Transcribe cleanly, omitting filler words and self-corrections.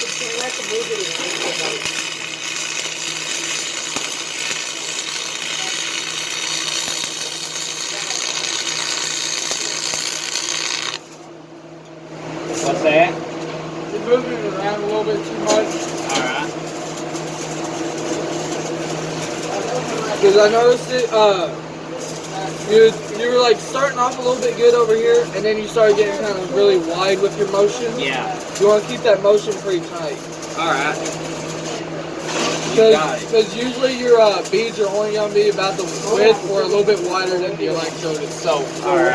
let the move it. What's that? You're moving it around a little bit too much. Alright. Because I noticed it, you were like starting off a little bit good over here, and then you started getting kind of really wide with your motion. Yeah. You want to keep that motion pretty tight. Alright. Because usually your beads are only going to be about the width or a little bit wider than the electrode itself. Alright.